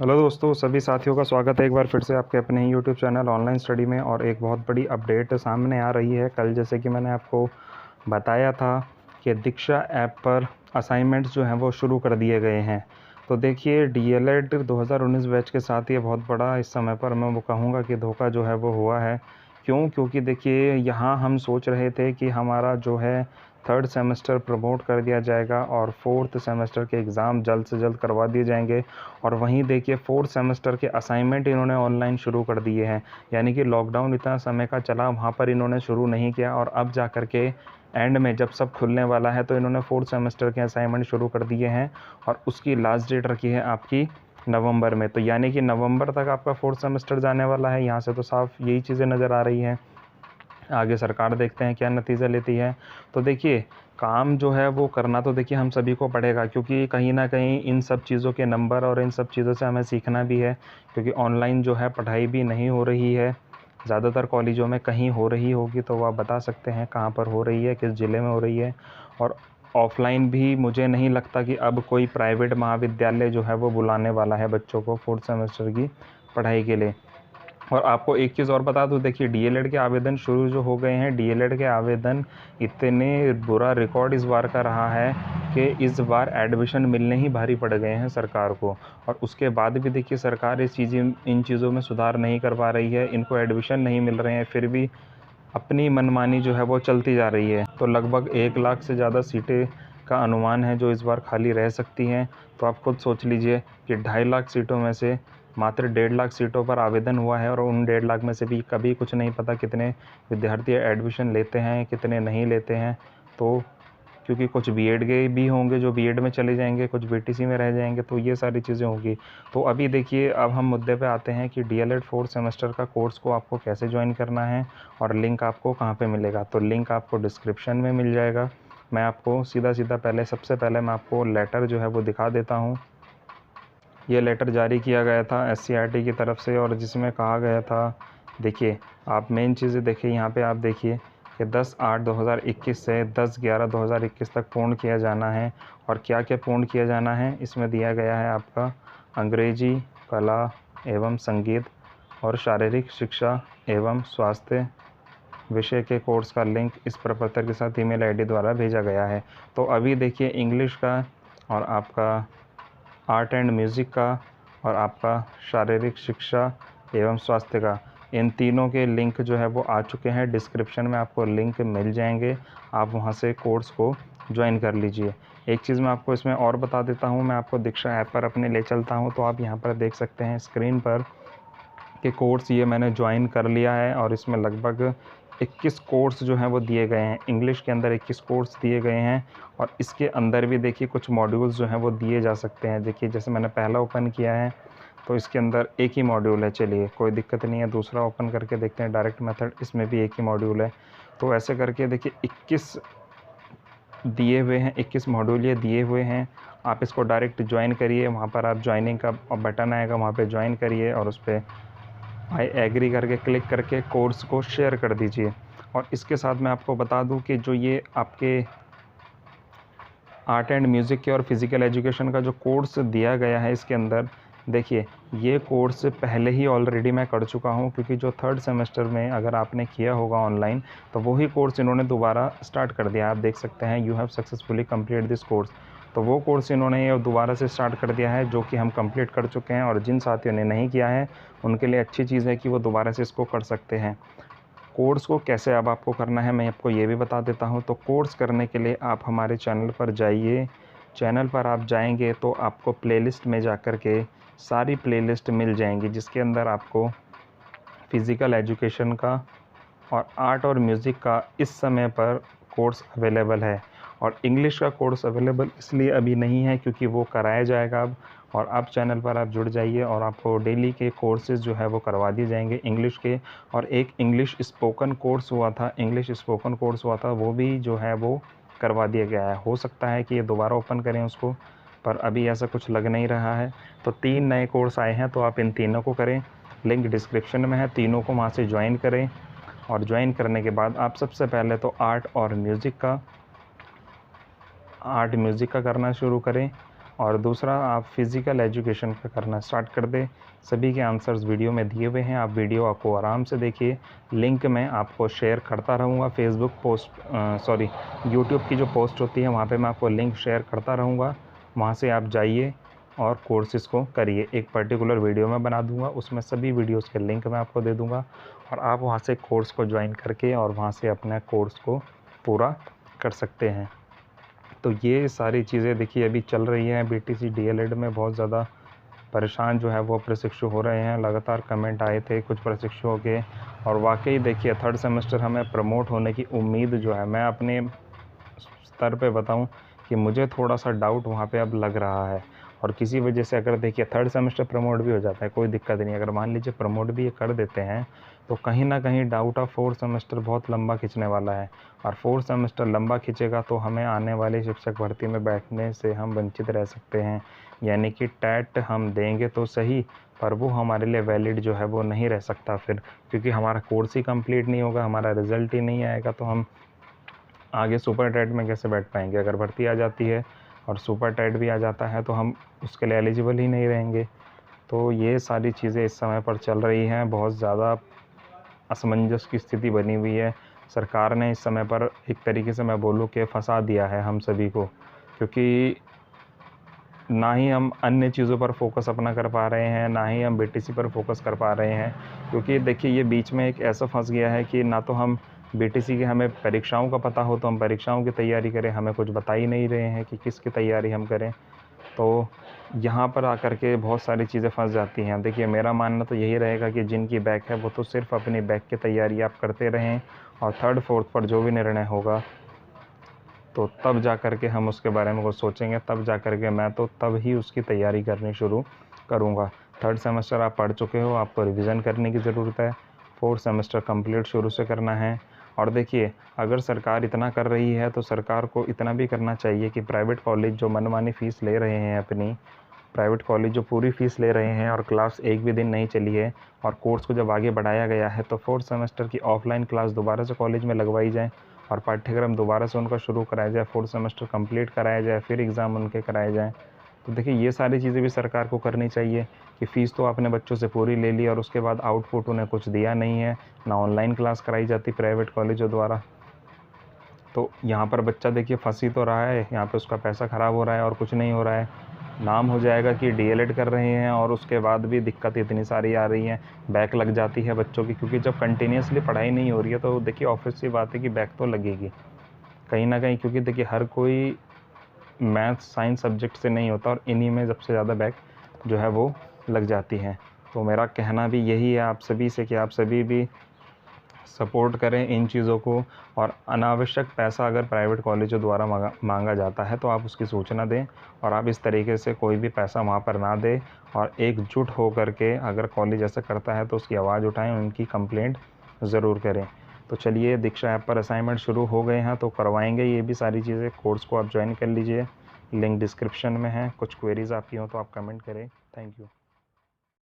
Hello दोस्तों, सभी साथियों का स्वागत है एक बार फिर से आपके अपने ही यूट्यूब चैनल ऑनलाइन स्टडी में। और एक बहुत बड़ी अपडेट सामने आ रही है। कल जैसे कि मैंने आपको बताया था कि दीक्षा ऐप पर असाइनमेंट्स जो हैं वो शुरू कर दिए गए हैं। तो देखिए, डीएलएड 2019 बैच के साथ ये बहुत बड़ा इस समय पर मैं वो कहूँगा कि धोखा जो है वो हुआ है। क्यों? क्योंकि देखिए, यहाँ हम सोच रहे थे कि हमारा जो है थर्ड सेमेस्टर प्रमोट कर दिया जाएगा और फोर्थ सेमेस्टर के एग्ज़ाम जल्द से जल्द करवा दिए जाएंगे। और वहीं देखिए, फोर्थ सेमेस्टर के असाइनमेंट इन्होंने ऑनलाइन शुरू कर दिए हैं। यानी कि लॉकडाउन इतना समय का चला, वहाँ पर इन्होंने शुरू नहीं किया, और अब जा कर के एंड में जब सब खुलने वाला है तो इन्होंने फोर्थ सेमेस्टर के असाइनमेंट शुरू कर दिए हैं। और उसकी लास्ट डेट रखी है आपकी नवंबर में। तो यानी कि नवंबर तक आपका फोर्थ सेमेस्टर जाने वाला है। यहाँ से तो साफ यही चीज़ें नज़र आ रही हैं। आगे सरकार देखते हैं क्या नतीजा लेती है। तो देखिए, काम जो है वो करना तो देखिए हम सभी को पड़ेगा, क्योंकि कहीं ना कहीं इन सब चीज़ों के नंबर और इन सब चीज़ों से हमें सीखना भी है। क्योंकि ऑनलाइन जो है पढ़ाई भी नहीं हो रही है। ज़्यादातर कॉलेजों में कहीं हो रही होगी तो वो आप बता सकते हैं कहाँ पर हो रही है, किस ज़िले में हो रही है। और ऑफ़लाइन भी मुझे नहीं लगता कि अब कोई प्राइवेट महाविद्यालय जो है वो बुलाने वाला है बच्चों को फोर्थ सेमेस्टर की पढ़ाई के लिए। और आपको एक चीज़ और बता दूँ, देखिए डीएलएड के आवेदन शुरू जो हो गए हैं। डीएलएड के आवेदन इतने बुरा रिकॉर्ड इस बार का रहा है कि इस बार एडमिशन मिलने ही भारी पड़ गए हैं सरकार को। और उसके बाद भी देखिए, सरकार इन चीज़ों में सुधार नहीं कर पा रही है। इनको एडमिशन नहीं मिल रहे हैं, फिर भी अपनी मनमानी जो है वो चलती जा रही है। तो लगभग 1 लाख से ज़्यादा सीटें का अनुमान है जो इस बार खाली रह सकती हैं। तो आप खुद सोच लीजिए कि 2.5 लाख सीटों में से मात्र 1.5 लाख सीटों पर आवेदन हुआ है। और उन 1.5 लाख में से भी कभी कुछ नहीं पता कितने विद्यार्थी एडमिशन लेते हैं, कितने नहीं लेते हैं। तो क्योंकि कुछ बीएड के भी होंगे जो बीएड में चले जाएंगे, कुछ बीटीसी में रह जाएंगे, तो ये सारी चीज़ें होंगी। तो अभी देखिए, अब हम मुद्दे पे आते हैं कि डीएलएड फोर्थ सेमेस्टर का कोर्स को आपको कैसे ज्वाइन करना है और लिंक आपको कहाँ पे मिलेगा। तो लिंक आपको डिस्क्रिप्शन में मिल जाएगा। मैं आपको सीधा सबसे पहले मैं आपको लेटर जो है वो दिखा देता हूँ। ये लेटर जारी किया गया था एससीईआरटी की तरफ से, और जिसमें कहा गया था, देखिए आप मेन चीज़ें देखिए, यहाँ पे आप देखिए कि 10/8/2021 से 10/11/2021 तक पूर्ण किया जाना है। और क्या क्या पूर्ण किया जाना है इसमें दिया गया है आपका अंग्रेजी, कला एवं संगीत और शारीरिक शिक्षा एवं स्वास्थ्य विषय के कोर्स का लिंक इस प्रपत्र के साथ ईमेल आईडी द्वारा भेजा गया है। तो अभी देखिए, इंग्लिश का और आपका आर्ट एंड म्यूज़िक का और आपका शारीरिक शिक्षा एवं स्वास्थ्य का, इन तीनों के लिंक जो है वो आ चुके हैं। डिस्क्रिप्शन में आपको लिंक मिल जाएंगे, आप वहां से कोर्स को ज्वाइन कर लीजिए। एक चीज़ मैं आपको इसमें और बता देता हूं, मैं आपको दीक्षा ऐप पर अपने ले चलता हूं। तो आप यहां पर देख सकते हैं स्क्रीन पर कि कोर्स ये मैंने ज्वाइन कर लिया है। और इसमें लगभग 21 कोर्स जो हैं वो दिए गए हैं। इंग्लिश के अंदर 21 कोर्स दिए गए हैं। और इसके अंदर भी देखिए कुछ मॉड्यूल्स जो हैं वो दिए जा सकते हैं। देखिए, जैसे मैंने पहला ओपन किया है तो इसके अंदर एक ही मॉड्यूल है, चलिए कोई दिक्कत नहीं है। दूसरा ओपन करके देखते हैं, डायरेक्ट मेथड, इसमें भी एक ही मॉड्यूल है। तो ऐसे करके देखिए 21 दिए हुए हैं, 21 मॉड्यूल ये दिए हुए हैं। आप इसको डायरेक्ट ज्वाइन करिए, वहाँ पर आप ज्वाइनिंग का बटन आएगा, वहाँ पर ज्वाइन करिए और उस पर आई एग्री करके क्लिक करके कोर्स को शेयर कर दीजिए। और इसके साथ मैं आपको बता दूं कि जो ये आपके आर्ट एंड म्यूज़िक के और फिज़िकल एजुकेशन का जो कोर्स दिया गया है, इसके अंदर देखिए ये कोर्स पहले ही ऑलरेडी मैं कर चुका हूं। क्योंकि जो थर्ड सेमेस्टर में अगर आपने किया होगा ऑनलाइन, तो वही कोर्स इन्होंने दोबारा स्टार्ट कर दिया। आप देख सकते हैं, you have successfully complete this course. तो वो कोर्स इन्होंने ये दोबारा से स्टार्ट कर दिया है, जो कि हम कंप्लीट कर चुके हैं। और जिन साथियों ने नहीं किया है उनके लिए अच्छी चीज़ है कि वो दोबारा से इसको कर सकते हैं। कोर्स को कैसे अब आपको करना है मैं आपको ये भी बता देता हूँ। तो कोर्स करने के लिए आप हमारे चैनल पर जाइए। चैनल पर आप जाएंगे तो आपको प्लेलिस्ट में जाकर के सारी प्लेलिस्ट मिल जाएंगी, जिसके अंदर आपको फ़िज़िकल एजुकेशन का और आर्ट और म्यूज़िक का इस समय पर कोर्स अवेलेबल है। और इंग्लिश का कोर्स अवेलेबल इसलिए अभी नहीं है क्योंकि वो कराया जाएगा अब। और आप चैनल पर आप जुड़ जाइए और आपको डेली के कोर्सेज़ जो है वो करवा दिए जाएंगे इंग्लिश के। और एक इंग्लिश स्पोकन कोर्स हुआ था, वो भी जो है वो करवा दिया गया है। हो सकता है कि ये दोबारा ओपन करें उसको, पर अभी ऐसा कुछ लग नहीं रहा है। तो 3 नए कोर्स आए हैं, तो आप इन तीनों को करें। लिंक डिस्क्रिप्शन में है, तीनों को वहाँ से ज्वाइन करें। और ज्वाइन करने के बाद आप सबसे पहले तो आर्ट म्यूज़िक का करना शुरू करें। और दूसरा आप फिज़िकल एजुकेशन का करना स्टार्ट कर दें। सभी के आंसर्स वीडियो में दिए हुए हैं, आप वीडियो आपको आराम से देखिए। लिंक मैं आपको शेयर करता रहूँगा, फेसबुक पोस्ट यूट्यूब की जो पोस्ट होती है वहाँ पे मैं आपको लिंक शेयर करता रहूँगा। वहाँ से आप जाइए और कोर्सेज़ को करिए। एक पर्टिकुलर वीडियो मैं बना दूँगा, उसमें सभी वीडियोज़ के लिंक मैं आपको दे दूँगा और आप वहाँ से कोर्स को ज्वाइन करके और वहाँ से अपने कोर्स को पूरा कर सकते हैं। तो ये सारी चीज़ें देखिए अभी चल रही हैं। बीटीसी डीएलएड में बहुत ज़्यादा परेशान जो है वो प्रशिक्षु हो रहे हैं। लगातार कमेंट आए थे कुछ प्रशिक्षुओं के, और वाकई देखिए 3rd सेमेस्टर हमें प्रमोट होने की उम्मीद जो है, मैं अपने स्तर पे बताऊं कि मुझे थोड़ा सा डाउट वहाँ पे अब लग रहा है। और किसी वजह से अगर देखिए 3rd सेमेस्टर प्रमोट भी हो जाता है, कोई दिक्कत नहीं। अगर मान लीजिए प्रमोट भी ये कर देते हैं तो कहीं ना कहीं डाउट ऑफ 4th सेमेस्टर बहुत लंबा खींचने वाला है। और 4th सेमेस्टर लंबा खींचेगा तो हमें आने वाली शिक्षक भर्ती में बैठने से हम वंचित रह सकते हैं। यानी कि टैट हम देंगे तो सही, पर वो हमारे लिए वैलिड जो है वो नहीं रह सकता फिर, क्योंकि हमारा कोर्स ही कंप्लीट नहीं होगा, हमारा रिज़ल्ट ही नहीं आएगा, तो हम आगे सुपर टैट में कैसे बैठ पाएंगे। अगर भर्ती आ जाती है और सुपर टैट भी आ जाता है तो हम उसके लिए एलिजिबल ही नहीं रहेंगे। तो ये सारी चीज़ें इस समय पर चल रही हैं, बहुत ज़्यादा असमंजस की स्थिति बनी हुई है। सरकार ने इस समय पर एक तरीके से मैं बोलूँ कि फंसा दिया है हम सभी को, क्योंकि ना ही हम अन्य चीज़ों पर फोकस अपना कर पा रहे हैं, ना ही हम बीटीसी पर फोकस कर पा रहे हैं। क्योंकि देखिए ये बीच में एक ऐसा फंस गया है कि ना तो हम बीटीसी के हमें परीक्षाओं का पता हो तो हम परीक्षाओं की तैयारी करें, हमें कुछ बता ही नहीं रहे हैं कि किसकी तैयारी हम करें। तो यहाँ पर आकर के बहुत सारी चीज़ें फंस जाती हैं। देखिए मेरा मानना तो यही रहेगा कि जिनकी बैक है वो तो सिर्फ अपनी बैक की तैयारी आप करते रहें, और 3rd 4th पर जो भी निर्णय होगा तो तब जा कर के हम उसके बारे में कुछ सोचेंगे, तब जा कर के मैं तो तब ही उसकी तैयारी करनी शुरू करूँगा। 3rd सेमेस्टर आप पढ़ चुके हो, आपको रिवीजन करने की ज़रूरत है। 4th सेमेस्टर कंप्लीट शुरू से करना है। और देखिए अगर सरकार इतना कर रही है तो सरकार को इतना भी करना चाहिए कि प्राइवेट कॉलेज जो मनमानी फ़ीस ले रहे हैं अपनी, प्राइवेट कॉलेज जो पूरी फ़ीस ले रहे हैं और क्लास एक भी दिन नहीं चली है, और कोर्स को जब आगे बढ़ाया गया है तो 4th सेमेस्टर की ऑफलाइन क्लास दोबारा से कॉलेज में लगवाई जाए और पाठ्यक्रम दोबारा से उनका शुरू कराया जाए, 4th सेमेस्टर कंप्लीट कराया जाए, फिर एग्ज़ाम उनके कराए जाएँ। तो देखिए ये सारी चीज़ें भी सरकार को करनी चाहिए कि फ़ीस तो आपने बच्चों से पूरी ले ली और उसके बाद आउटपुट उन्हें कुछ दिया नहीं है, ना ऑनलाइन क्लास कराई जाती प्राइवेट कॉलेजों द्वारा। तो यहाँ पर बच्चा देखिए फंस ही तो रहा है, यहाँ पे उसका पैसा ख़राब हो रहा है और कुछ नहीं हो रहा है। नाम हो जाएगा कि डीएलएड कर रहे हैं और उसके बाद भी दिक्कत इतनी सारी आ रही हैं, बैक लग जाती है बच्चों की, क्योंकि जब कंटिन्यूसली पढ़ाई नहीं हो रही है तो देखिए ऑब्वियस सी बात है कि बैक तो लगेगी कहीं ना कहीं, क्योंकि देखिए हर कोई मैथ्स साइंस सब्जेक्ट से नहीं होता और इन्हीं में सबसे ज़्यादा बैक जो है वो लग जाती हैं। तो मेरा कहना भी यही है आप सभी से कि आप सभी भी सपोर्ट करें इन चीज़ों को, और अनावश्यक पैसा अगर प्राइवेट कॉलेजों द्वारा मांगा जाता है तो आप उसकी सूचना दें और आप इस तरीके से कोई भी पैसा वहाँ पर ना दें, और एकजुट हो कर के अगर कॉलेज ऐसा करता है तो उसकी आवाज़ उठाएं, उनकी कंप्लेंट ज़रूर करें। तो चलिए दीक्षा ऐप पर असाइनमेंट शुरू हो गए हैं तो करवाएंगे ये भी सारी चीज़ें। कोर्स को आप ज्वाइन कर लीजिए, लिंक डिस्क्रिप्शन में है। कुछ क्वेरीज़ आपकी हो तो आप कमेंट करें। Thank you.